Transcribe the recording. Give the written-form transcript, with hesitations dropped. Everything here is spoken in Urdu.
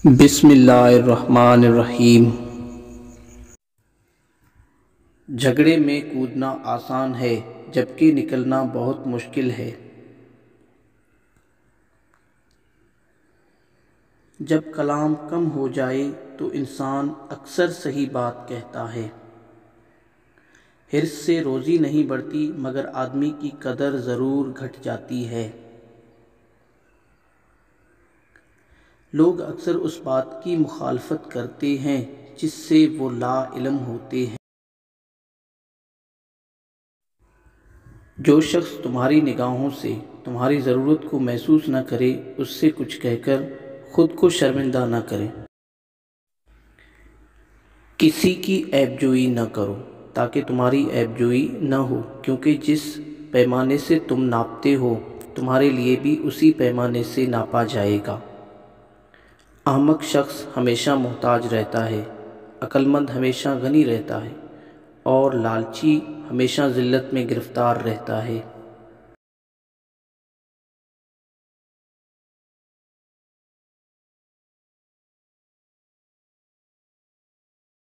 بسم اللہ الرحمن الرحیم۔ جھگڑے میں کودنا آسان ہے جبکہ نکلنا بہت مشکل ہے۔ جب کلام کم ہو جائے تو انسان اکثر صحیح بات کہتا ہے۔ حرص سے روزی نہیں بڑھتی مگر آدمی کی قدر ضرور گھٹ جاتی ہے۔ لوگ اکثر اس بات کی مخالفت کرتے ہیں جس سے وہ لا علم ہوتے ہیں۔ جو شخص تمہاری نگاہوں سے تمہاری ضرورت کو محسوس نہ کرے اس سے کچھ کہہ کر خود کو شرمندہ نہ کرے۔ کسی کی عیب جوئی نہ کرو تاکہ تمہاری عیب جوئی نہ ہو، کیونکہ جس پیمانے سے تم ناپتے ہو تمہارے لیے بھی اسی پیمانے سے ناپا جائے گا۔ احمق شخص ہمیشہ محتاج رہتا ہے، عقل مند ہمیشہ غنی رہتا ہے، اور لالچی ہمیشہ ذلت میں گرفتار رہتا ہے۔